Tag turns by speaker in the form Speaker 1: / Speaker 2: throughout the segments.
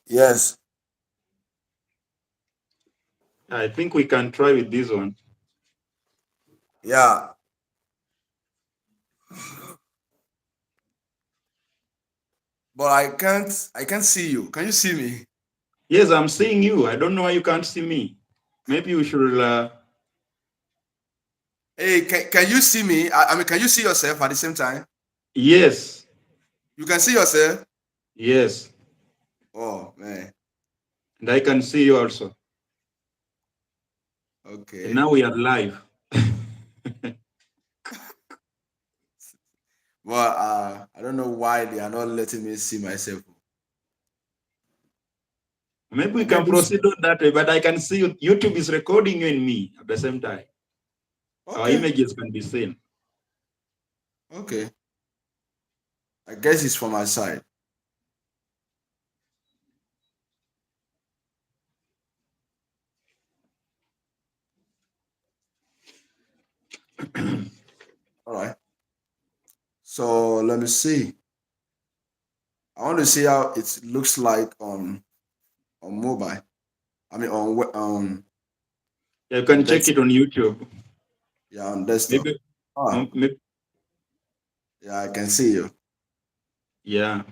Speaker 1: Yes.
Speaker 2: I think we can try with this one.
Speaker 1: Yeah. But I can't see you. Can you see me?
Speaker 2: Yes, I'm seeing you. I don't know why you can't see me. Maybe we should.
Speaker 1: Hey, can you see me? I mean, can you see yourself at the same time?
Speaker 2: Yes,
Speaker 1: You can see yourself?
Speaker 2: yes,
Speaker 1: Oh man.
Speaker 2: and I can see you also. And
Speaker 1: Okay.
Speaker 2: now we are live.
Speaker 1: Well, I don't know why they are not letting me see myself.
Speaker 2: Maybe we
Speaker 1: Or
Speaker 2: can
Speaker 1: maybe
Speaker 2: proceed on that way, but I can see you. YouTube is recording you and me at the same time. Our
Speaker 1: okay.
Speaker 2: images can be seen.
Speaker 1: Okay. I guess it's from my side. All right. So let me see. I want to see how it looks like on mobile. I mean on
Speaker 2: You can check
Speaker 1: desktop.
Speaker 2: it on YouTube.
Speaker 1: Yeah, on desktop.
Speaker 2: Maybe,
Speaker 1: Ah,
Speaker 2: maybe
Speaker 1: yeah, I can see you.
Speaker 2: yeah.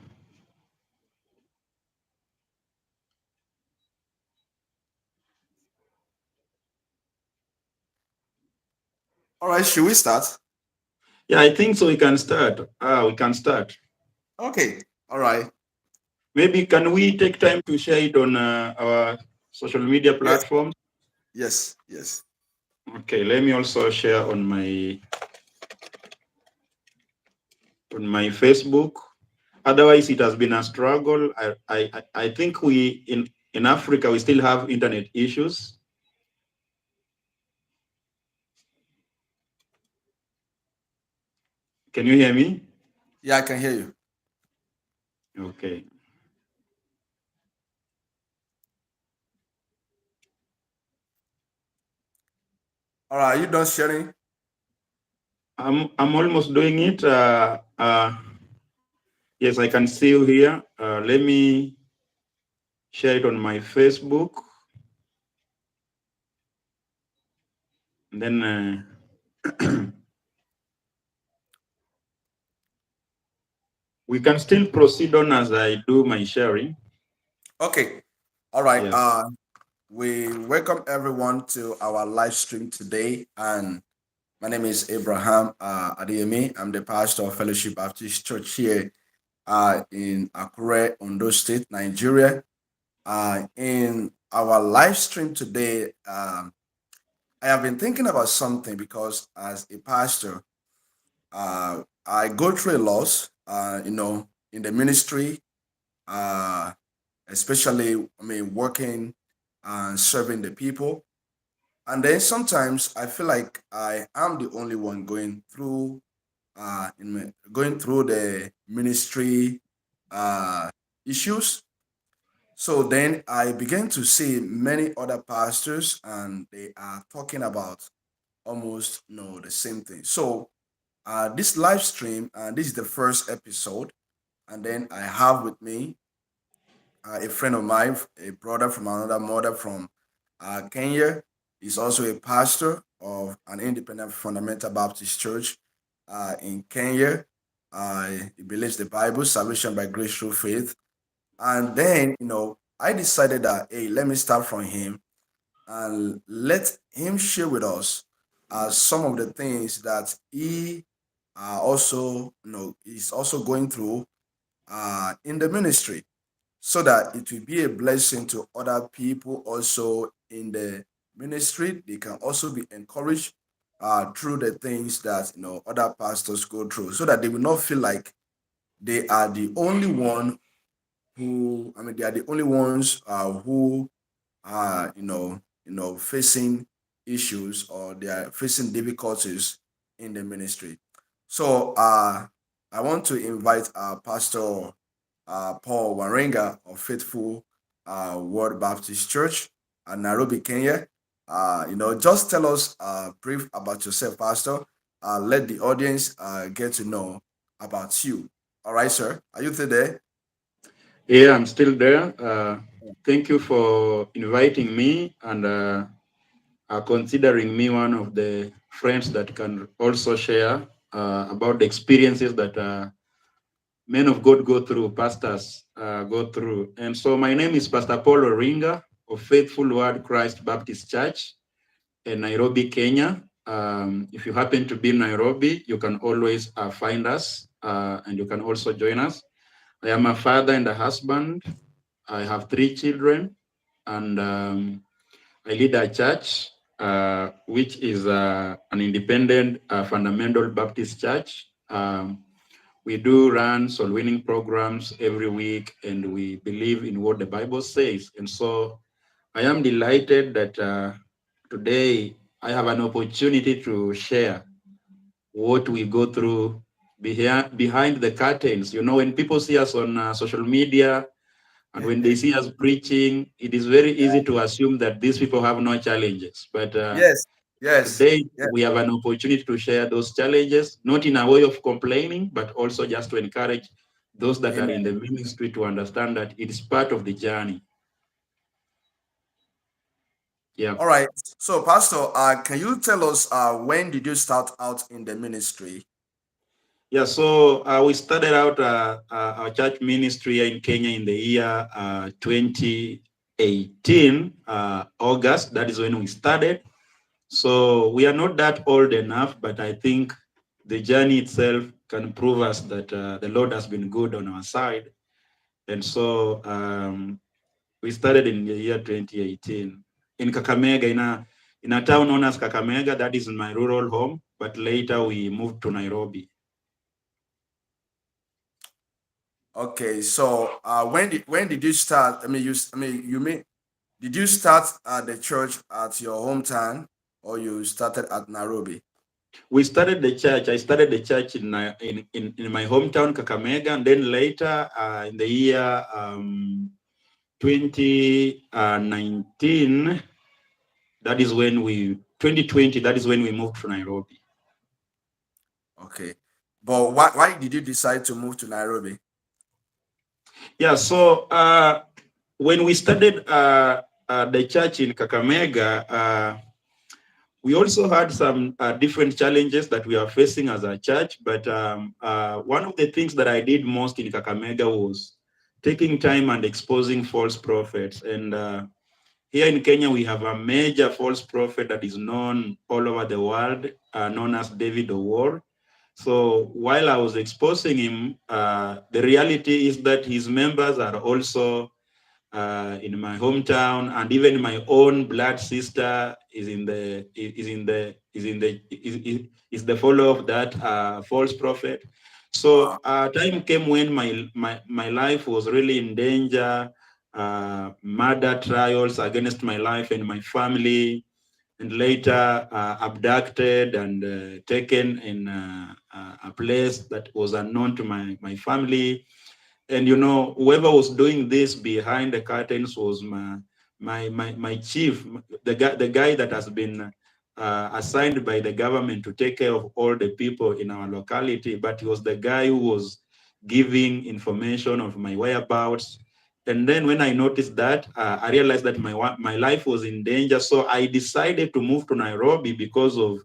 Speaker 1: All right, should we start?
Speaker 2: Yeah, I think so. We can start. We can start.
Speaker 1: Okay. All right.
Speaker 2: Maybe can we take time to share it on our social media
Speaker 1: Yes.
Speaker 2: platforms?
Speaker 1: Yes. Yes.
Speaker 2: Okay, let me also share on my Facebook. Otherwise, it has been a struggle. I think we in Africa we still have internet issues. Can you hear me?
Speaker 1: Yeah, I can hear you.
Speaker 2: Okay.
Speaker 1: All right, are you done sharing?
Speaker 2: I'm almost doing it. Yes, I can see you here. Let me share it on my Facebook. And then we can still proceed on as I do my sharing.
Speaker 1: Okay. All right.
Speaker 2: Yes.
Speaker 1: We welcome everyone to our live stream today, and my name is Abraham Adeyemi. I'm the pastor of Fellowship Baptist Church here in Akure, Ondo State, Nigeria. In our live stream today, I have been thinking about something because as a pastor, I go through a loss, in the ministry, uh, especially, I mean, working and serving the people. And then sometimes I feel like I am the only one going through the ministry issues. So then I began to see many other pastors, and they are talking about almost the same thing. So this live stream, this is the first episode, and then I have with me a friend of mine, a brother from another mother from Kenya. He's also a pastor of an independent fundamental Baptist church in Kenya. He believes the Bible, salvation by grace through faith. And then, I decided that, hey, let me start from him and let him share with us some of the things that he also, is also going through in the ministry, so that it will be a blessing to other people also in the ministry. They can also be encouraged through the things that other pastors go through, so that they will not feel like they are the only one who, I mean, they are the only ones who are, facing issues, or they are facing difficulties in the ministry. So I want to invite Pastor Paul Warenga of Faithful Word Baptist Church, Nairobi, Kenya. Just tell us brief about yourself, Pastor. Let the audience get to know about you. All right, sir. Are you still there?
Speaker 2: Yeah, I'm still there. Thank you for inviting me and considering me one of the friends that can also share about the experiences that men of God go through, pastors go through. And so my name is Pastor Paul Oringa of Faithful Word Christ Baptist Church in Nairobi, Kenya. If you happen to be in Nairobi, you can always find us and you can also join us. I am a father and a husband. I have 3 children, and I lead a church, which is an independent fundamental Baptist church. We do run soul winning programs every week, and we believe in what the Bible says. And so I am delighted that today I have an opportunity to share what we go through behind the curtains. You know, when people see us on social media, and when they see us preaching, it is very easy to assume that these people have no challenges. But
Speaker 1: Yes, yes,
Speaker 2: today
Speaker 1: yes.
Speaker 2: we have an opportunity to share those challenges, not in a way of complaining, but also just to encourage those that are in
Speaker 1: Amen.
Speaker 2: the ministry to understand that it is part of the journey. Yeah.
Speaker 1: All right. So, Pastor, can you tell us when did you start out in the ministry?
Speaker 2: Yeah, so we started out our church ministry here in Kenya in the year 2018, August. That is when we started. So we are not that old enough, but I think the journey itself can prove us that the Lord has been good on our side. And so we started in the year 2018 in Kakamega, in a town known as Kakamega. That is my rural home. But later we moved to Nairobi.
Speaker 1: Okay. So, when did you start? I mean, did you start at the church at your hometown, or you started at Nairobi?
Speaker 2: We started the church. I started the church in my hometown, Kakamega, and then later in the year 2019, that is when 2020, that is when we moved to Nairobi.
Speaker 1: Okay. But why did you decide to move to Nairobi?
Speaker 2: Yeah, so when we started the church in Kakamega, we also had some different challenges that we are facing as a church. But one of the things that I did most in Kakamega was taking time and exposing false prophets. And here in Kenya, we have a major false prophet that is known all over the world, known as David Owor. So while I was exposing him, the reality is that his members are also in my hometown, and even my own blood sister is the follower of that false prophet.
Speaker 1: Wow.
Speaker 2: So time came when my life was really in danger, murder trials against my life and my family, and later abducted and taken in a place that was unknown to my family. And you know, whoever was doing this behind the curtains was my chief, the guy that has been assigned by the government to take care of all the people in our locality. But he was the guy who was giving information of my whereabouts. And then when I noticed that, I realized that my life was in danger. So I decided to move to Nairobi because of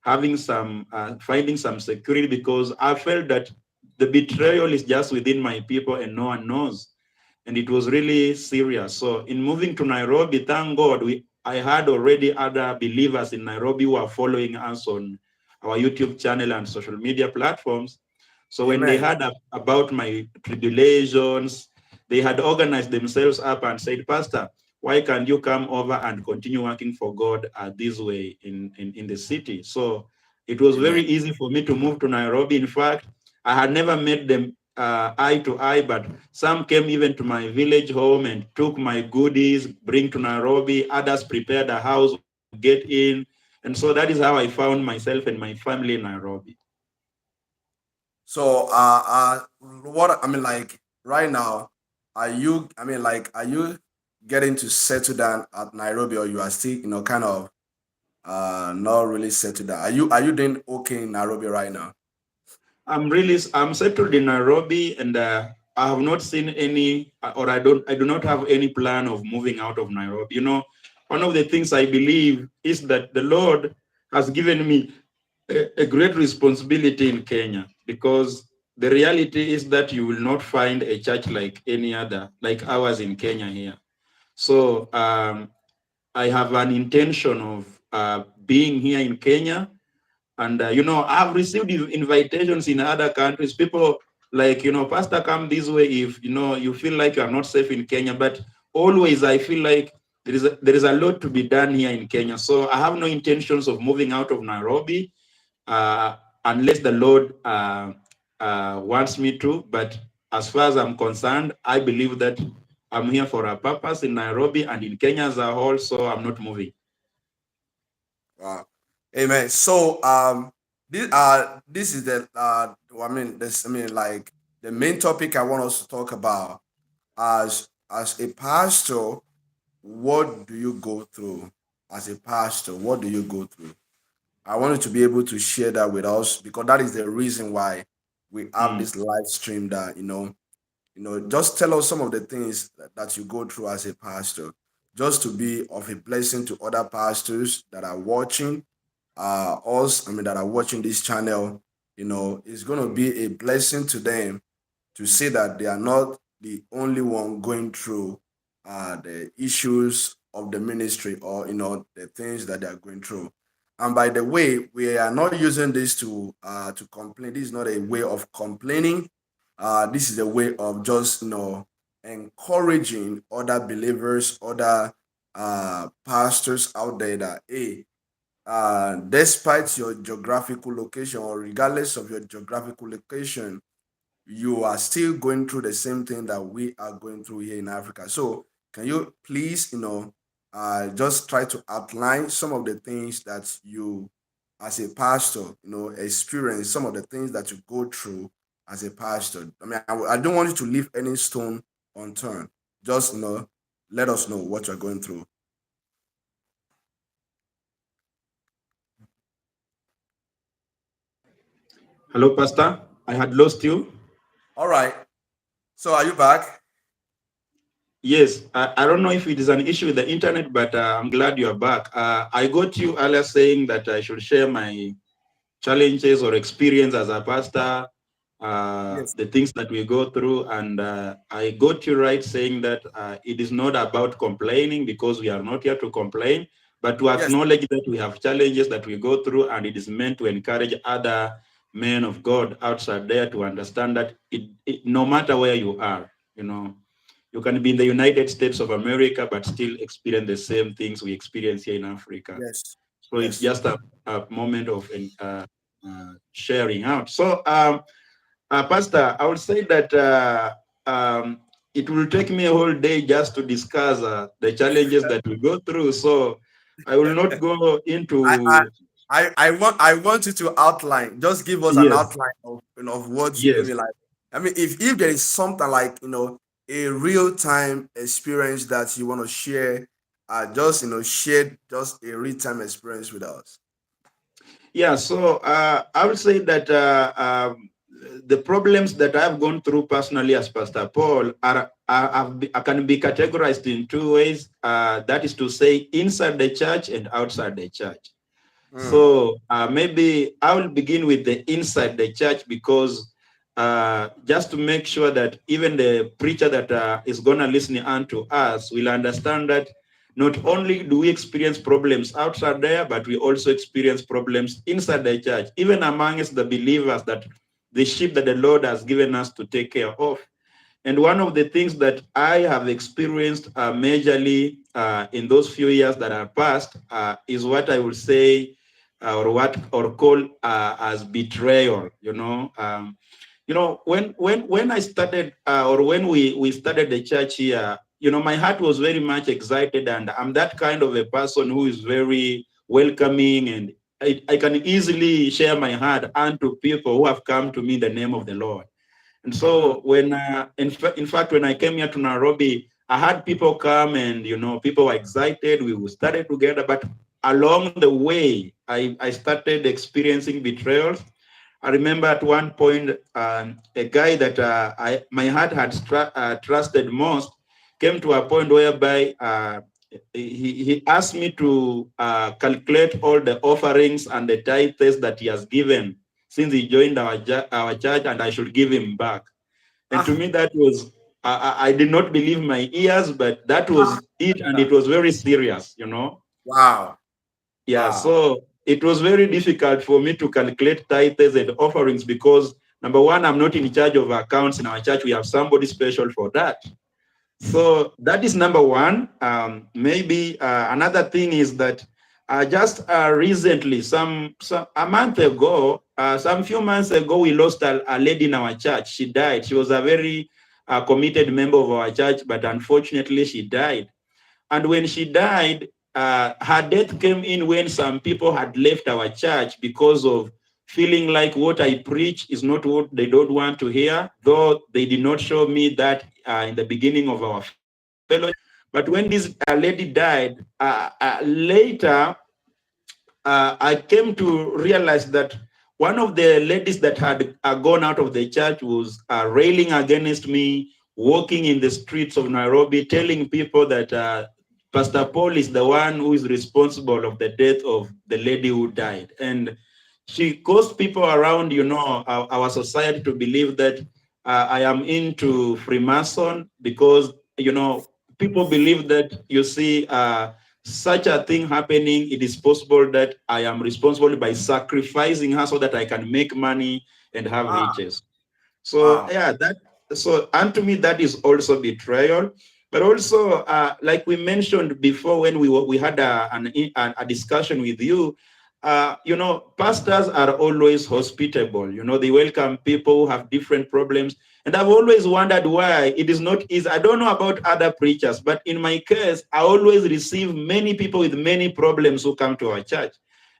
Speaker 2: having some finding some security, because I felt that the betrayal is just within my people and no one knows. And it was really serious. So in moving to Nairobi, thank God, I had already other believers in Nairobi who are following us on our YouTube channel and social media platforms. So when they
Speaker 1: Amen.
Speaker 2: heard about my tribulations, they had organized themselves up and said, Pastor, why can't you come over and continue working for God this way in the city? So it was very
Speaker 1: Amen.
Speaker 2: easy for me to move to Nairobi. In fact, I had never met them eye to eye, but some came even to my village home and took my goodies, bring to Nairobi. Others prepared a house to get in. And so that is how I found myself and my family in Nairobi.
Speaker 1: So, what I mean, like right now, are you getting to settle down at Nairobi, or you are still, kind of, not really settled down? Are you doing okay in Nairobi right now?
Speaker 2: I'm settled in Nairobi, and I have not seen any, or I do not have any plan of moving out of Nairobi. One of the things I believe is that the Lord has given me a great responsibility in Kenya, because the reality is that you will not find a church like any other, like ours in Kenya here. So I have an intention of being here in Kenya. And, I've received invitations in other countries. People like, Pastor, come this way if, you feel like you are not safe in Kenya. But always I feel like there is a lot to be done here in Kenya. So I have no intentions of moving out of Nairobi uh, unless the Lord wants me to. But as far as I'm concerned, I believe that I'm here for a purpose in Nairobi and in Kenya as a whole, so I'm not moving.
Speaker 1: Wow. Amen. So this is the like the main topic I want us to talk about. As a pastor, what do you go through? As a pastor, what do you go through? I want you to be able to share that with us, because that is the reason why we have
Speaker 2: Mm.
Speaker 1: this live stream. That just tell us some of the things that you go through as a pastor, just to be of a blessing to other pastors that are watching us. That are watching this channel. It's going to be a blessing to them to see that they are not the only one going through the issues of the ministry, or the things that they are going through. And by the way, we are not using this to complain. This is not a way of complaining. This is a way of just encouraging other believers, other pastors out there, that hey, despite your geographical location, or regardless of your geographical location, you are still going through the same thing that we are going through here in Africa. So, can you please, just try to outline some of the things that you, as a pastor, experience, some of the things that you go through as a pastor? I don't want you to leave any stone unturned. Just, let us know what you're going through.
Speaker 2: Hello, Pastor. I had lost you.
Speaker 1: All right. So, are you back?
Speaker 2: Yes, I don't know if it is an issue with the internet, but I'm glad you are back. I got you earlier saying that I should share my challenges or experience as a pastor,
Speaker 1: Yes.
Speaker 2: the things that we go through. And I got you right saying that it is not about complaining, because we are not here to complain, but to
Speaker 1: Yes.
Speaker 2: acknowledge that we have challenges that we go through, and it is meant to encourage other men of God outside there to understand that no matter where you are, you can be in the United States of America, but still experience the same things we experience here in Africa.
Speaker 1: Yes.
Speaker 2: So it's
Speaker 1: Yes.
Speaker 2: just a moment of sharing out. So, Pastor, I would say that it will take me a whole day just to discuss the challenges that we go through. So I will not go
Speaker 1: I, I
Speaker 2: into.
Speaker 1: I want you to outline. Just give us an
Speaker 2: Yes,
Speaker 1: outline of what you.
Speaker 2: yes.
Speaker 1: Like. If there is something like a real time experience that you want to share, just share just a real time experience with us.
Speaker 2: Yeah, so I would say that the problems that I've gone through personally as Pastor Paul can be categorized in two ways. That is to say, inside the church and outside the church.
Speaker 1: Mm.
Speaker 2: So maybe I will begin with the inside the church, because just to make sure that even the preacher that is going to listen unto us will understand that not only do we experience problems outside there, but we also experience problems inside the church, even amongst the believers, that the sheep that the Lord has given us to take care of. And one of the things that I have experienced majorly in those few years that are past is what I would say, or call as betrayal. When I started, or when we started the church here, my heart was very much excited, and I'm that kind of a person who is very welcoming, and I can easily share my heart unto people who have come to me in the name of the Lord. And
Speaker 1: Mm.
Speaker 2: so when, in fact, when I came here to Nairobi, I had people come, and, people were excited. We started together, but along the way, I started experiencing betrayals. I remember at one point, a guy that my heart had trusted most came to a point whereby he asked me to calculate all the offerings and the tithes that he has given since he joined our church, and I should give him back. And to
Speaker 1: Ah,
Speaker 2: me, that was, I did not believe my ears, but that
Speaker 1: ah,
Speaker 2: was it. And it was very serious, you know.
Speaker 1: wow,
Speaker 2: Yeah,
Speaker 1: wow.
Speaker 2: so it was very difficult for me to calculate tithes and offerings because, number one, I'm not in charge of accounts in our church. We have somebody special for that. So that is number one. Maybe another thing is that just recently, some a month ago, some few months ago, we lost a lady in our church. She died. She was a very committed member of our church, but unfortunately, she died. And when she died, her death came in when some people had left our church because of feeling like what I preach is not what they don't want to hear, though they did not show me that in the beginning of our fellowship. But when this lady died, later I came to realize that one of the ladies that had gone out of the church was railing against me, walking in the streets of Nairobi, telling people that Pastor Paul is the one who is responsible of the death of the lady who died. And she caused people around, our society to believe that I am into Freemason because, people believe that, such a thing happening, it is possible that I am responsible by sacrificing her so that I can make money and have
Speaker 1: Ah,
Speaker 2: riches. So
Speaker 1: wow.
Speaker 2: yeah, and to me that is also betrayal. But also, like we mentioned before when we had a discussion with you, pastors are always hospitable. They welcome people who have different problems. And I've always wondered why it is not easy. I don't know about other preachers, but in my case, I always receive many people with many problems who come to our church.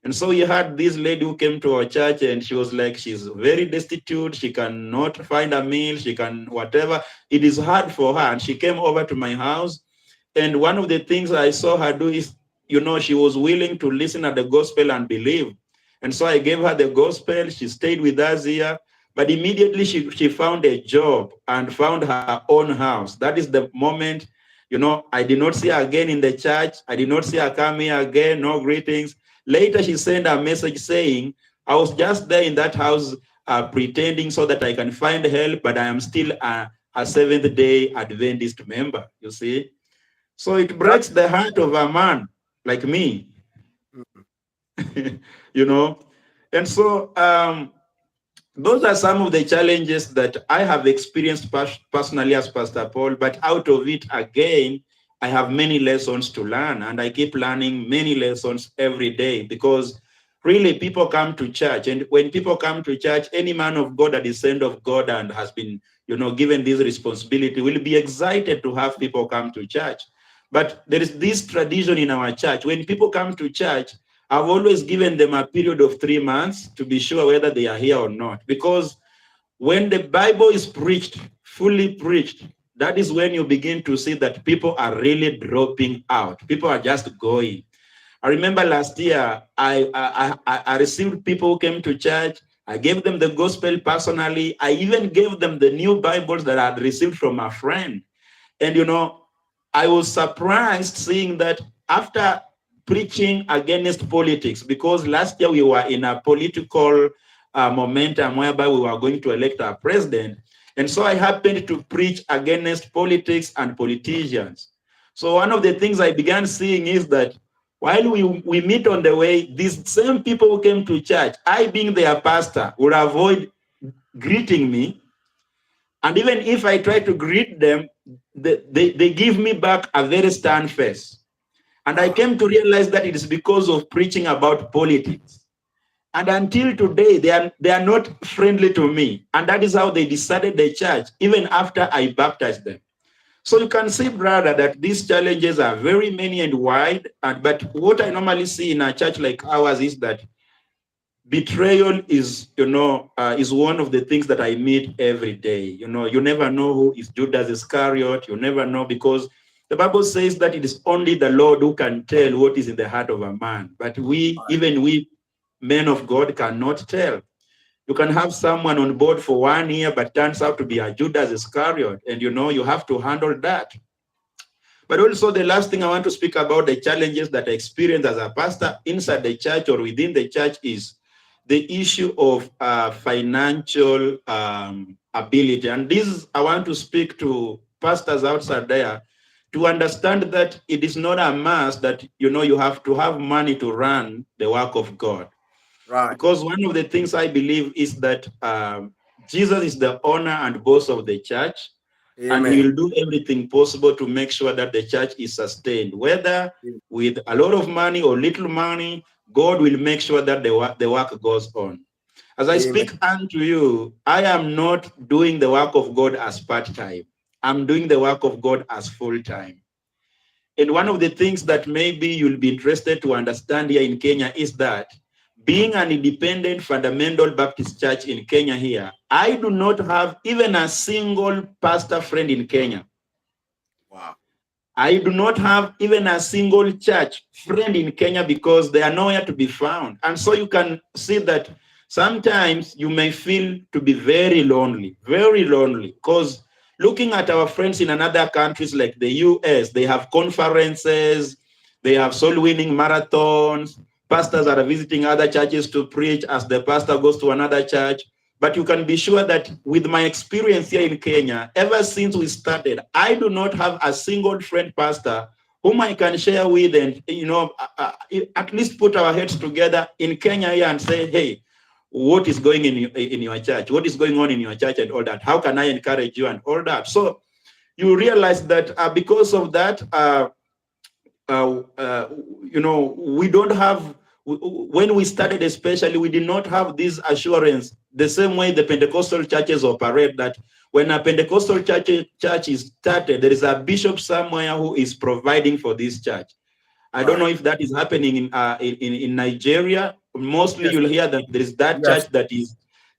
Speaker 2: And so you had this lady who came to our church and she was like, she's very destitute. She cannot find a meal. She can whatever. It is hard for her. And she came over to my house. And one of the things I saw her do is, she was willing to listen at the gospel and believe. And so I gave her the gospel. She stayed with us here. But immediately she found a job and found her own house. That is the moment, I did not see her again in the church. I did not see her come here again. No greetings. Later, she sent a message saying, I was just there in that house pretending so that I can find help, but I am still a Seventh-day Adventist member, you see. So it
Speaker 1: That,
Speaker 2: breaks the heart of a man like me,
Speaker 1: mm,
Speaker 2: you know. And so those are some of the challenges that I have experienced personally as Pastor Paul, but out of it, again, I have many lessons to learn, and I keep learning many lessons every day because really people come to church. And when people come to church, any man of God that is sent of God and has been, given this responsibility will be excited to have people come to church. But there is this tradition in our church. When people come to church, I've always given them a period of 3 months to be sure whether they are here or not. Because when the Bible is preached, fully preached, that is when you begin to see that people are really dropping out. People are just going. I remember last year, I received people who came to church. I gave them the gospel personally. I even gave them the new Bibles that I had received from a friend. And, I was surprised seeing that after preaching against politics, because last year we were in a political momentum whereby we were going to elect our president. And so I happened to preach against politics and politicians. So one of the things I began seeing is that while we meet on the way, these same people who came to church, I being their pastor, would avoid greeting me. And even if I try to greet them, they give me back a very stern face. And I
Speaker 1: ah,
Speaker 2: came to realize that it is because of preaching about politics. And until today, they are not friendly to me. And that is how they decided the church, even after I baptized them. So you can see, brother, that these challenges are very many and wide. But what I normally see in a church like ours is that betrayal is one of the things that I meet every day. You never know who is Judas Iscariot. You never know, because the Bible says that it is only the Lord who can tell what is in the heart of a man. But even we men of God cannot tell. You can have someone on board for 1 year, but turns out to be a Judas Iscariot. And you have to handle that. But also the last thing I want to speak about the challenges that I experience as a pastor inside the church or within the church is the issue of financial ability. And this, I want to speak to pastors outside there to understand that it is not a must that, you have to have money to run the work of God.
Speaker 1: Right.
Speaker 2: Because one of the things I believe is that Jesus is the owner and boss of the church, and he
Speaker 1: Amen.
Speaker 2: will do everything possible to make sure that the church is sustained. Whether with a lot of money or little money, God will make sure that the work goes on. As I
Speaker 1: Amen.
Speaker 2: speak unto you, I am not doing the work of God as part-time. I'm doing the work of God as full-time. And one of the things that maybe you'll be interested to understand here in Kenya is that being an independent fundamental Baptist church in Kenya here, I do not have even a single pastor friend in Kenya.
Speaker 1: Wow.
Speaker 2: I do not have even a single church friend in Kenya because they are nowhere to be found. And so you can see that sometimes you may feel to be very lonely, because looking at our friends in other countries like the US, they have conferences, they have soul winning marathons, pastors are visiting other churches to preach as the pastor goes to another church. But you can be sure that with my experience here in Kenya, ever since we started, I do not have a single friend pastor whom I can share with and, at least put our heads together in Kenya here and say, hey, what is going in your church? What is going on in your church and all that? How can I encourage you and all that? So you realize that because of that, we don't have, when we started especially, we did not have this assurance, the same way the Pentecostal churches operate, that when a Pentecostal church is started, there is a bishop somewhere who is providing for this church. I don't know
Speaker 1: Right.
Speaker 2: if that is happening in Nigeria. Mostly
Speaker 1: Yes.
Speaker 2: you'll hear that there is that
Speaker 1: Yes.
Speaker 2: church that is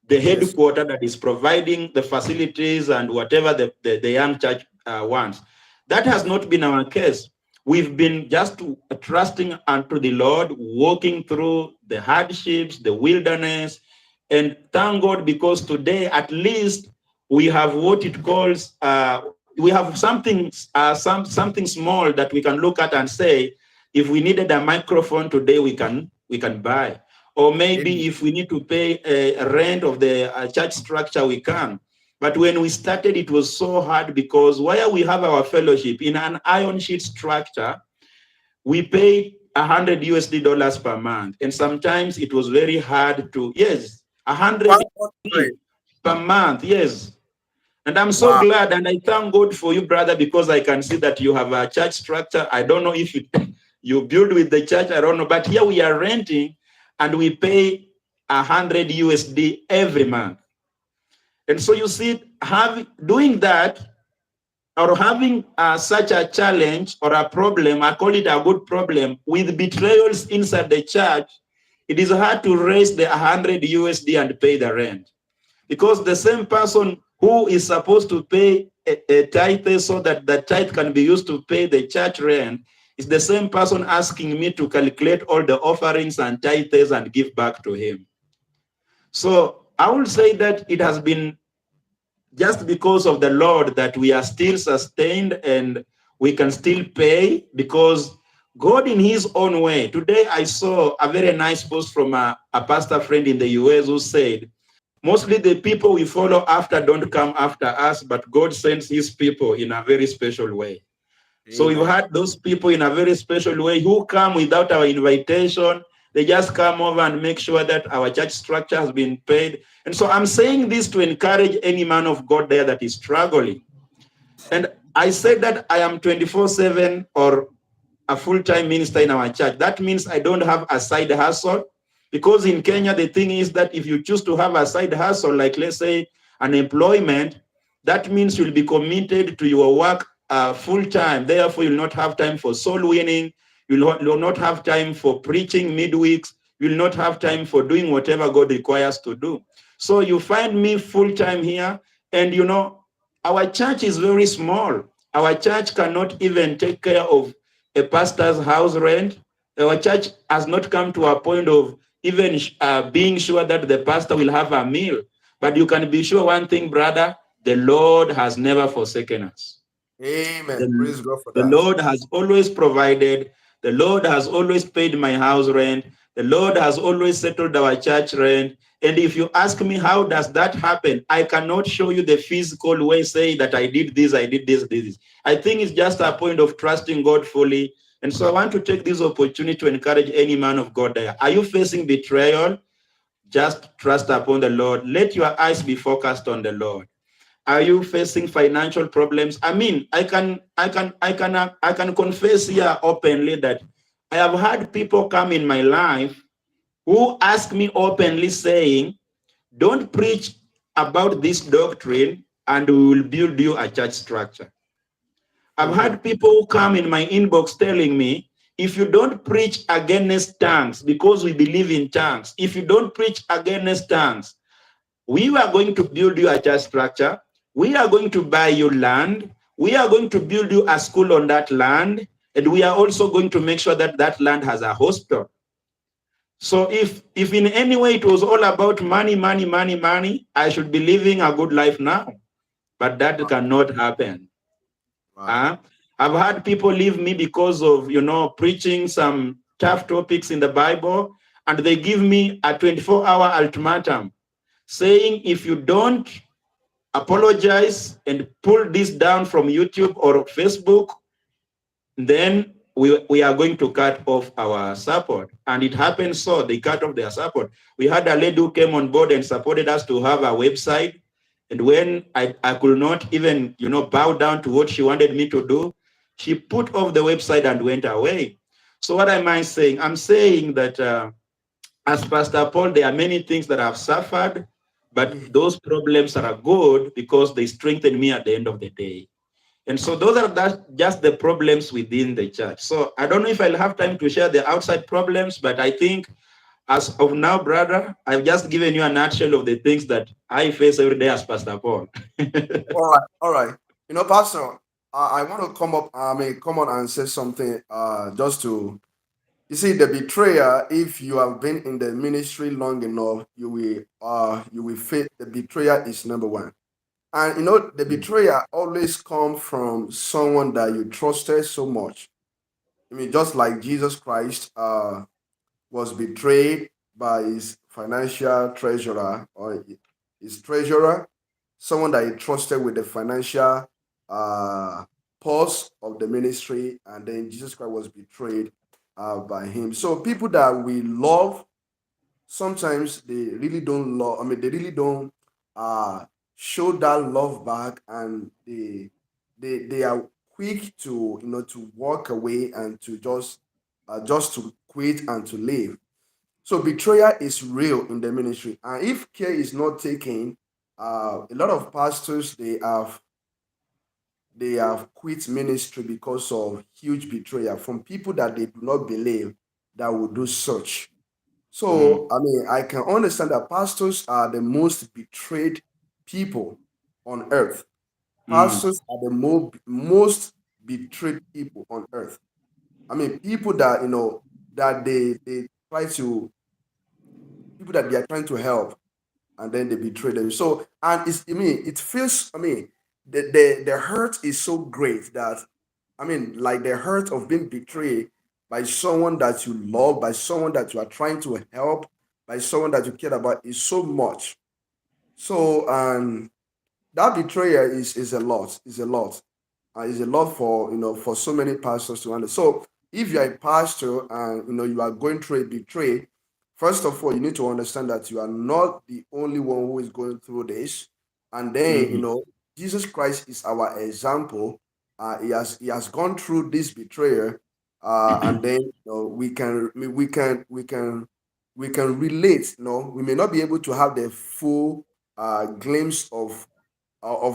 Speaker 2: the
Speaker 1: Yes.
Speaker 2: headquarter that is providing the facilities and whatever the young church wants. That has not been our case. We've been just trusting unto the Lord, walking through the hardships, the wilderness, and thank God because today at least we have what it calls we have something small that we can look at and say, if we needed a microphone today, we can buy. Or
Speaker 1: Amen.
Speaker 2: maybe if we need to pay a rent of the church structure, we can. But when we started, it was so hard because where we have our fellowship in an iron sheet structure, we pay $100 per month. And sometimes it was very hard to, yes, 100
Speaker 1: 100.
Speaker 2: per month, yes. And I'm so
Speaker 1: Wow.
Speaker 2: glad and I thank God for you, brother, because I can see that you have a church structure. I don't know if you build with the church, I don't know, but here we are renting and we pay $100 every month. And so you see, doing that or having such a challenge or a problem, I call it a good problem, with betrayals inside the church, it is hard to raise the $100 and pay the rent. Because the same person who is supposed to pay a tithe so that the tithe can be used to pay the church rent is the same person asking me to calculate all the offerings and tithes and give back to him. So I will say that it has been just because of the Lord that we are still sustained and we can still pay, because God in his own way. Today I saw a very nice post from a pastor friend in the US who said, mostly the people we follow after don't come after us, but God sends his people in a very special way. So we've
Speaker 1: Amen.
Speaker 2: had those people in a very special way who come without our invitation. They just come over and make sure that our church structure has been paid. And so I'm saying this to encourage any man of God there that is struggling. And I said that I am 24/7 or a full-time minister in our church. That means I don't have a side hustle, because in Kenya, the thing is that if you choose to have a side hustle, like let's say an employment, that means you'll be committed to your work full-time. Therefore, you'll not have time for soul winning. You'll not have time for preaching midweeks. You'll not have time for doing whatever God requires to do. So you find me full-time here, and our church is very small. Our church cannot even take care of a pastor's house rent. Our church has not come to a point of even being sure that the pastor will have a meal. But you can be sure one thing, brother, the Lord has never forsaken us.
Speaker 1: Amen.
Speaker 2: The,
Speaker 1: Praise God for
Speaker 2: the
Speaker 1: that.
Speaker 2: Lord has always provided. The Lord has always paid my house rent. The Lord has always settled our church rent. And if you ask me how does that happen, I cannot show you the physical way, say that I did this, I did this. I think it's just a point of trusting God fully. And so I want to take this opportunity to encourage any man of God there. Are you facing betrayal? Just trust upon the Lord. Let your eyes be focused on the Lord. Are you facing financial problems? I mean, I can confess here openly that I have had people come in my life who ask me openly saying, don't preach about this doctrine and we will build you a church structure. I've
Speaker 1: Mhm.
Speaker 2: had people who come in my inbox telling me, if you don't preach against tongues, because we believe in tongues, if you don't preach against tongues, we are going to build you a church structure. We are going to buy you land. We are going to build you a school on that land. And we are also going to make sure that that land has a hospital. So if in any way it was all about money, money, money, money, I should be living a good life now. But that
Speaker 1: Right.
Speaker 2: cannot happen.
Speaker 1: Right.
Speaker 2: Uh, I've had people leave me because of, preaching some tough topics in the Bible, and they give me a 24-hour ultimatum saying, if you don't apologize and pull this down from YouTube or Facebook, then we are going to cut off our support. And it happened so, they cut off their support. We had a lady who came on board and supported us to have a website. And when I could not even, bow down to what she wanted me to do, she put off the website and went away. So what am I saying? I'm saying that as Pastor Paul, there are many things that I've suffered, but
Speaker 1: Mhm.
Speaker 2: those problems are good because they strengthen me at the end of the day. And so those are just the problems within the church. So I don't know if I'll have time to share the outside problems, but I think as of now, brother, I've just given you a nutshell of the things that I face every day as Pastor Paul.
Speaker 1: All right. All right. Pastor, I want to come up. I mean, come on and say something. Just to you see the betrayer. If you have been in the ministry long enough, you will face the betrayer is number one. And the betrayer always come from someone that you trusted so much. I mean, just like Jesus Christ was betrayed by his financial treasurer or his treasurer, someone that he trusted with the financial uh, purse of the ministry, and then Jesus Christ was betrayed by him. So people that we love, sometimes they really don't love. I mean, they really don't uh, show that love back, and they are quick to to walk away and to just to quit and to leave. So betrayal is real in the ministry, and if care is not taken, a lot of pastors they have quit ministry because of huge betrayal from people that they do not believe that will do such. So,
Speaker 2: Mm,
Speaker 1: I mean, I can understand that pastors are the most betrayed people on earth.
Speaker 2: mm,
Speaker 1: Pastors are the most betrayed people on earth. I mean, people that that they try to people that they are trying to help, and then they betray them. So, and it's I mean, it feels I mean, the hurt is so great that I mean, like the hurt of being betrayed by someone that you love, by someone that you are trying to help, by someone that you care about is so much. So, that betrayal is a lot. Is a lot. Is a lot for for so many pastors to handle. So, if you are a pastor and you are going through a betrayal, first of all, you need to understand that you are not the only one who is going through this. And then
Speaker 2: mm,
Speaker 1: Jesus Christ is our example. He has gone through this betrayal, and then we can relate. We may not be able to have the full glimpse of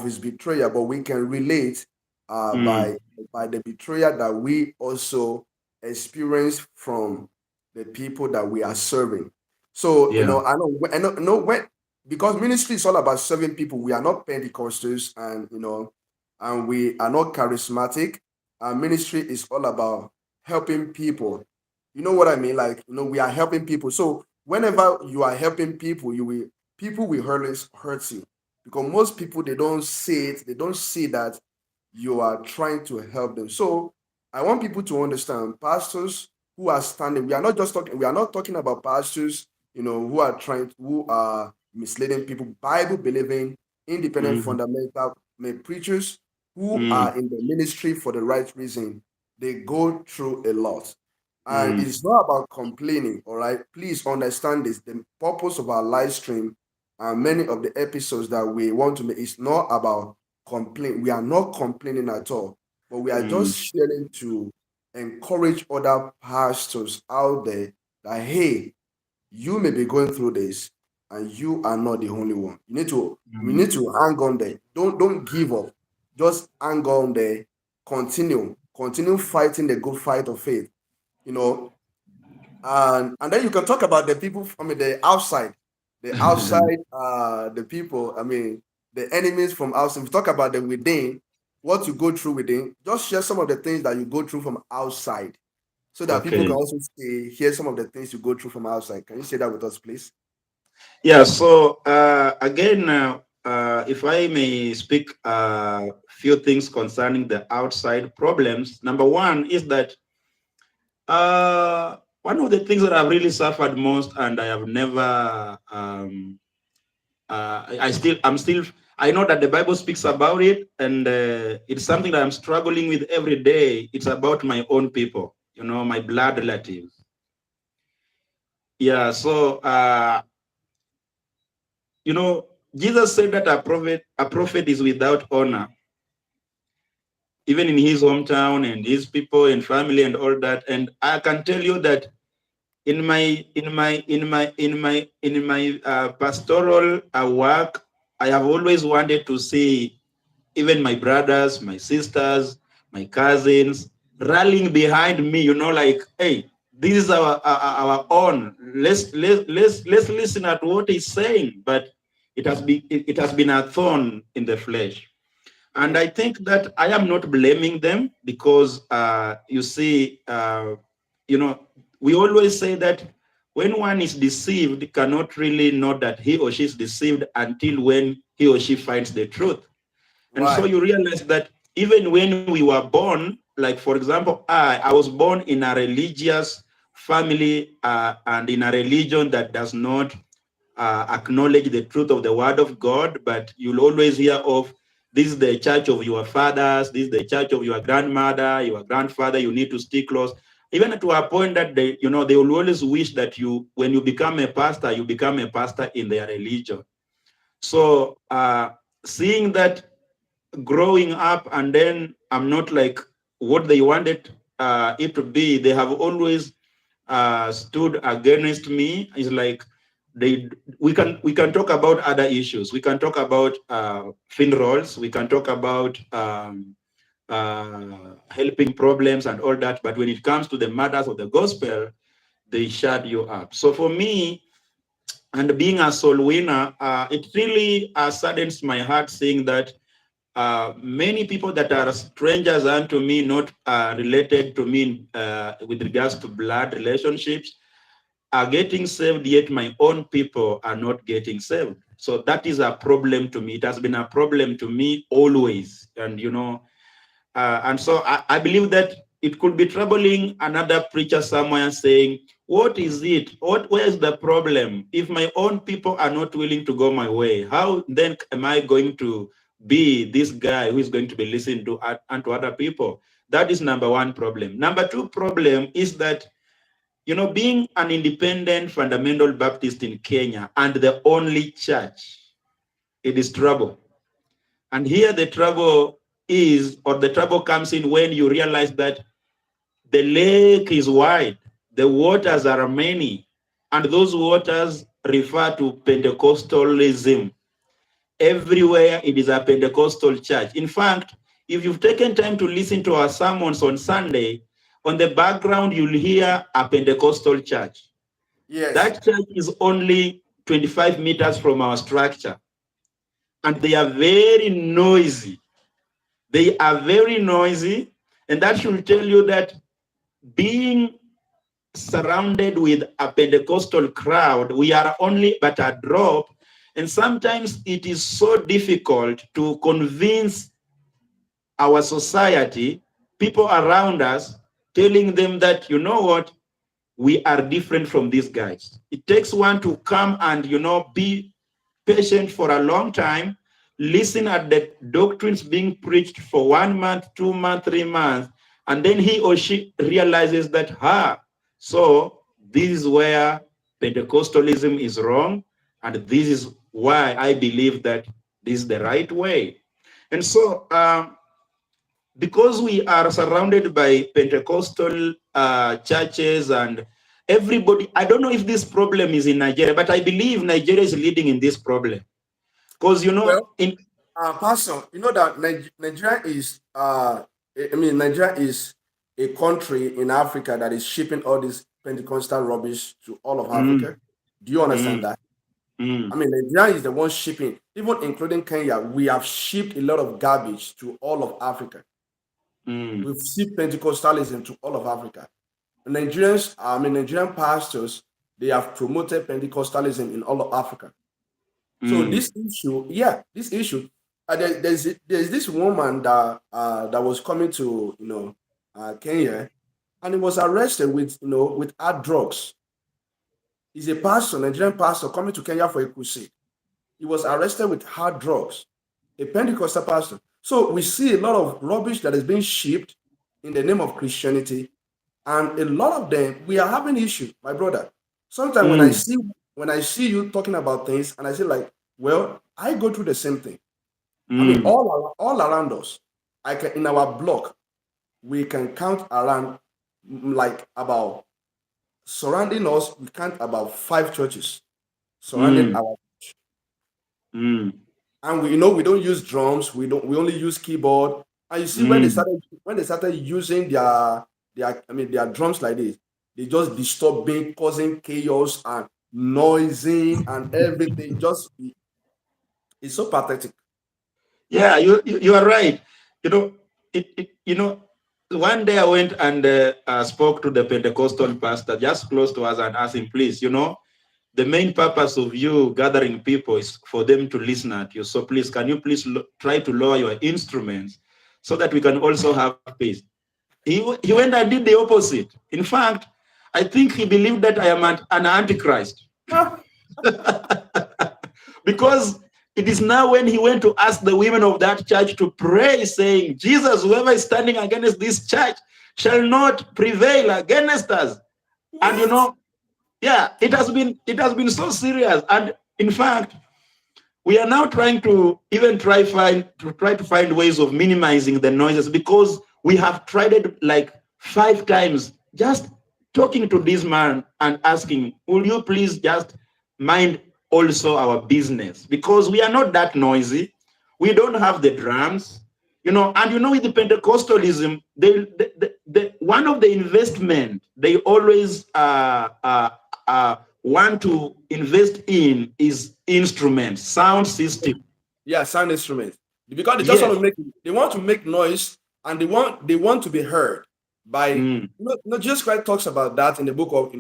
Speaker 1: his betrayal, but we can relate
Speaker 2: mm.
Speaker 1: by the betrayal that we also experience from the people that we are serving. So
Speaker 2: Yeah.
Speaker 1: I know when because ministry is all about serving people. We are not Pentecostals, and we are not charismatic. Our ministry is all about helping people. You know what I mean? Like we are helping people. So whenever you are helping people, people will hurt you, because most people, they don't see it, they don't see that you are trying to help them. So I want people to understand, pastors who are standing, we are not talking about pastors, who are misleading people, Bible believing, independent,
Speaker 2: Mhm.
Speaker 1: fundamental preachers who
Speaker 2: Mm,
Speaker 1: are in the ministry for the right reason. They go through a lot. And
Speaker 2: mm,
Speaker 1: it's not about complaining, all right? Please understand this. The purpose of our live stream and many of the episodes that we want to make is not about complain. We are not complaining at all, but we are
Speaker 2: mm,
Speaker 1: just sharing to encourage other pastors out there that, hey, you may be going through this and you are not the only one. We
Speaker 2: mm.
Speaker 1: need to hang on there. Don't give up. Just hang on there. Continue fighting the good fight of faith. You know, and then you can talk about the people, the people, the enemies from outside. We talk about them within, what you go through within. Just share some of the things that you go through from outside, so that people can
Speaker 2: Okay.
Speaker 1: also hear some of the things you go through from outside. Can you share that with us, please?
Speaker 2: Yeah. So again, if I may speak a few things concerning the outside problems. Number one is that one of the things that I've really suffered most, and I have never, I'm still, I know that the Bible speaks about it, and it's something that I'm struggling with every day. It's about my own people, my blood relatives. Yeah. So, Jesus said that a prophet is without honor, even in his hometown and his people and family and all that. And I can tell you that in my pastoral work, I have always wanted to see even my brothers, my sisters, my cousins rallying behind me. Like, hey, this is our own. Let's listen at what he's saying. But it has been a thorn in the flesh. And
Speaker 1: Mm.
Speaker 2: I think that I am not blaming them, because you see, we always say that when one is deceived, cannot really know that he or she is deceived until when he or she finds the truth. And so
Speaker 1: Right.
Speaker 2: you realize that even when we were born, like for example, I was born in a religious family, and in a religion that does not acknowledge the truth of the word of God, but you'll always hear of, this is the church of your fathers, this is the church of your grandmother, your grandfather, you need to stick close. Even to a point that they will always wish that when you become a pastor, you become a pastor in their religion. So seeing that growing up, and then I'm not like what they wanted it to be, they have always stood against me. Is like, we can talk about other issues. We can talk about funerals. We can talk about helping problems and all that. But when it comes to the matters of the gospel, they shut you up. So for me, and being a soul winner, it really saddens my heart seeing that many people that are strangers unto me, not related to me with regards to blood relationships, are getting saved, yet my own people are not getting saved. So that is a problem to me. It has been a problem to me always. And so I believe that it could be troubling another preacher somewhere saying, what is it? Where is the problem? If my own people are not willing to go my way, how then am I going to be this guy who is going to be listening to and to other people? That is number one problem. Number two problem is that, being an independent fundamental Baptist in Kenya and the only church, it is trouble. And here the trouble the trouble comes in when you realize that the lake is wide, the waters are many, and those waters refer to Pentecostalism. Everywhere it is a Pentecostal church. In fact, if you've taken time to listen to our sermons on Sunday, on the background you'll hear a Pentecostal church.
Speaker 1: Yes.
Speaker 2: That church is only 25 meters from our structure, and they are very noisy. They are very noisy, and that should tell you that being surrounded with a Pentecostal crowd. We are only but a drop. And sometimes it is so difficult to convince our society, people around us, telling them that, you know what, we are different from these guys. It takes one to come and, be patient for a long time, listen at the doctrines being preached for 1 month, 2 months, 3 months, and then he or she realizes that, so this is where Pentecostalism is wrong, and this is why I believe that this is the right way. And so, because we are surrounded by Pentecostal churches and everybody, I don't know if this problem is in Nigeria, but I believe Nigeria is leading in this problem. Because,
Speaker 1: Well,
Speaker 2: in
Speaker 1: Pastor, you know that Nigeria is, I mean, Nigeria is a country in Africa that is shipping all this Pentecostal rubbish to all of
Speaker 2: mm,
Speaker 1: Africa. Do you understand
Speaker 2: mm,
Speaker 1: that? I
Speaker 2: mm,
Speaker 1: mean, Nigeria is the one shipping, even including Kenya. We have shipped a lot of garbage to all of Africa.
Speaker 2: mm,
Speaker 1: We've shipped Pentecostalism to all of Africa. Nigerians, I mean, Nigerian pastors, they have promoted Pentecostalism in all of Africa. So
Speaker 2: mm,
Speaker 1: this issue, yeah, this issue, there's this woman that was coming to Kenya, and he was arrested with with hard drugs. He's a pastor, Nigerian pastor coming to Kenya for a crusade. He was arrested with hard drugs, a Pentecostal pastor. So we see a lot of rubbish that is being shipped in the name of Christianity, and a lot of them we are having issue, my brother. Sometimes
Speaker 2: mm,
Speaker 1: when I see you talking about things, and I say like, well, I go through the same thing. I mean,
Speaker 2: mm,
Speaker 1: all around us, I can in our block we can count around like about surrounding us. We count about 5 churches surrounding
Speaker 2: mm,
Speaker 1: our,
Speaker 2: mm,
Speaker 1: and we don't use drums. We only use keyboard. And you see
Speaker 2: mm.
Speaker 1: when they started using their drums like this, they just disturbing, causing chaos and noising and everything. Just it's so pathetic.
Speaker 2: Yeah, you are right. You know, one day I went and spoke to the Pentecostal pastor just close to us and asked him, please, the main purpose of you gathering people is for them to listen at you. So please, can you please try to lower your instruments so that we can also have peace? He went and did the opposite. In fact, I think he believed that I am an antichrist. Because it is now when he went to ask the women of that church to pray, saying, Jesus, whoever is standing against this church shall not prevail against us. And
Speaker 1: What?
Speaker 2: yeah, it has been so serious. And in fact, we are now trying to even try to find ways of minimizing the noises, because we have tried it like 5 times, just talking to this man and asking, will you please just mind also our business, because we are not that noisy, we don't have the drums, and with the Pentecostalism, one of the investment they always want to invest in is instruments, sound system.
Speaker 1: Yeah, sound instruments. Because they just want to
Speaker 2: Yes.
Speaker 1: make noise, and they want to be heard by
Speaker 2: Mm,
Speaker 1: Jesus Christ talks about that in the book of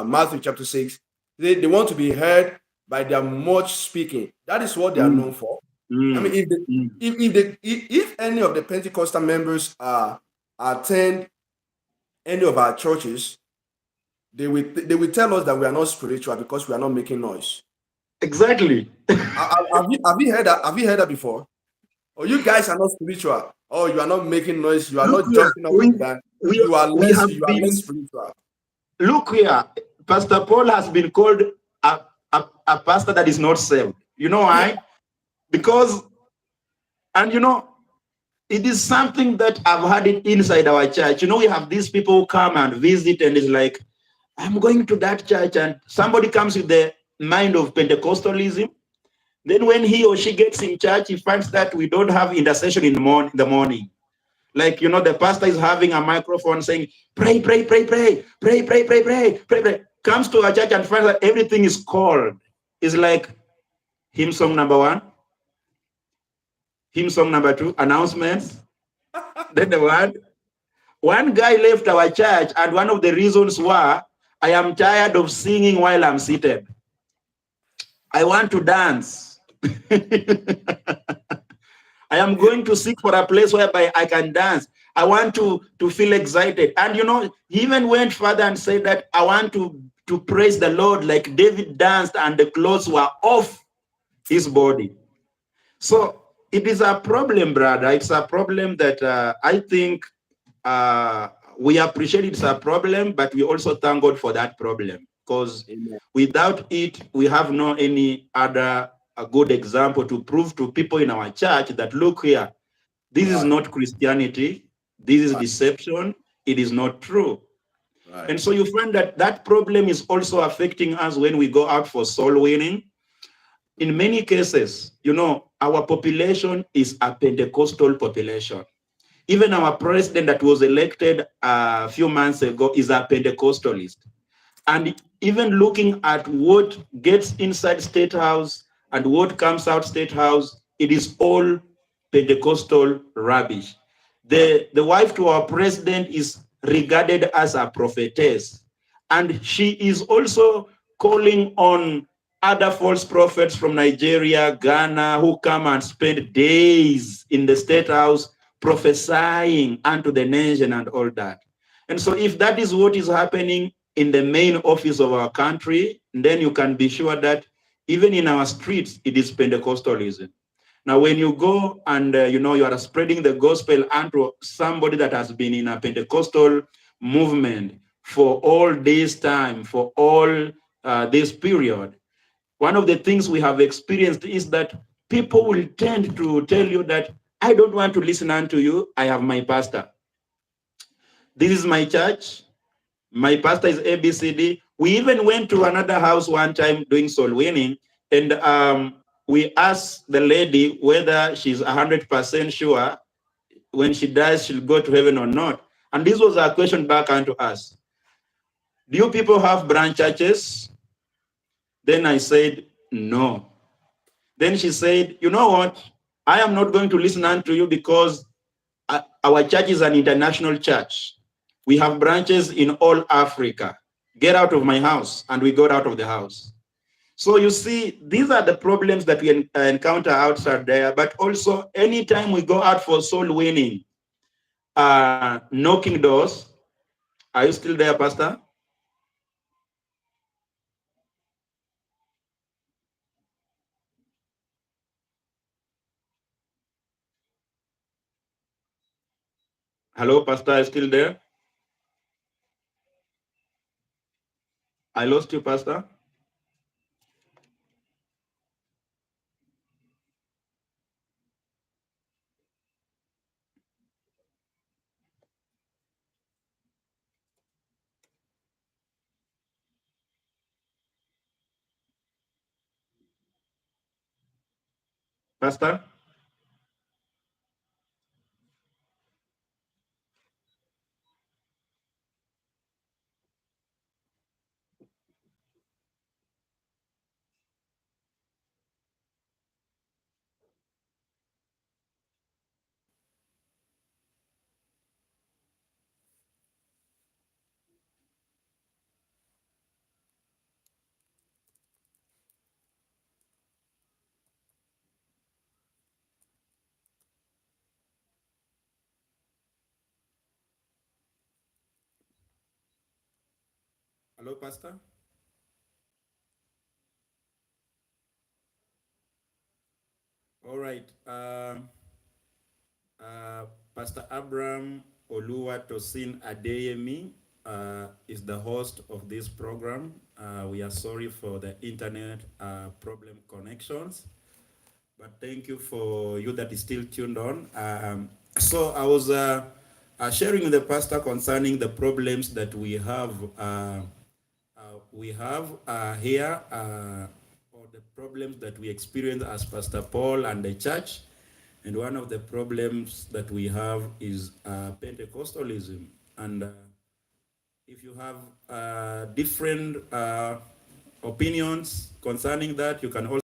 Speaker 1: Matthew chapter 6. They want to be heard by their much speaking. That is what they are
Speaker 2: mm,
Speaker 1: known for. I mean,
Speaker 2: mm. Mm.
Speaker 1: if any of the Pentecostal members attend any of our churches, they will tell us that we are not spiritual because we are not making noise.
Speaker 2: Exactly.
Speaker 1: Have you heard that before? Oh, you guys are not spiritual. Oh, you are not making noise. You are
Speaker 2: Look
Speaker 1: not
Speaker 2: here,
Speaker 1: jumping up
Speaker 2: we
Speaker 1: and down.
Speaker 2: we
Speaker 1: You are
Speaker 2: we
Speaker 1: less.
Speaker 2: have
Speaker 1: You are less
Speaker 2: been
Speaker 1: spiritual.
Speaker 2: look here. Pastor Paul has been called a pastor that is not saved. You know
Speaker 1: Yeah.
Speaker 2: why? Because, and it is something that I've had it inside our church. We have these people who come and visit, and it's like, I'm going to that church, and somebody comes with the mind of Pentecostalism. Then when he or she gets in church, he finds that we don't have intercession in the morning. Like, the pastor is having a microphone saying, pray, pray, pray, pray, pray, pray, pray, pray, pray, pray. Comes to a church and finds that everything is called. It's like hymn song number 1, hymn song number 2, announcements, then the word, One guy left our church, and one of the reasons were, I am tired of singing while I'm seated. I want to dance. I am going to seek for a place whereby I can dance. I want to feel excited. And he even went further and said that I want to praise the Lord like David danced and the clothes were off his body. So it is a problem, brother. It's a problem that I think we appreciate it's a problem, but we also thank God for that problem, because without it, we have no any other a good example to prove to people in our church that, look here, this is
Speaker 1: Right.
Speaker 2: not Christianity, this is
Speaker 1: Right.
Speaker 2: deception, it is not true.
Speaker 1: Right.
Speaker 2: And so you find that that problem is also affecting us when we go out for soul winning. In many cases, our population is a Pentecostal population. Even our president that was elected a few months ago is a Pentecostalist. And even looking at what gets inside State House and what comes out State House, it is all Pentecostal rubbish. The wife to our president is regarded as a prophetess. And she is also calling on other false prophets from Nigeria, Ghana, who come and spend days in the State House prophesying unto the nation and all that. And so if that is what is happening in the main office of our country, then you can be sure that even in our streets, it is Pentecostalism. Now, when you go and you are spreading the gospel unto somebody that has been in a Pentecostal movement for all this time, for all this period, one of the things we have experienced is that people will tend to tell you that I don't want to listen unto you. I have my pastor. This is my church. My pastor is ABCD. We even went to another house one time doing soul winning, and we asked the lady whether she's 100% sure when she dies she'll go to heaven or not. And this was a question back unto us. Do you people have branch churches? Then I said, no. Then she said, you know what? I am not going to listen unto you because our church is an international church. We have branches in all Africa. Get out of my house. And we got out of the house. So you see, these are the problems that we encounter outside there. But also, anytime we go out for soul winning, knocking doors. Are you still there, Pastor? Hello, Pastor, are you still there? I lost you, Pastor. Pastor? Hello, Pastor? All right. Pastor abrahamoluwatosin Adeyemi is the host of this program. We are sorry for the internet problem connections, but thank you for you that is still tuned on. So I was sharing with the pastor concerning the problems that we have here, or the problems that we experience as Pastor Paul and the church. And one of the problems that we have is Pentecostalism. And if you have different opinions concerning that, you can also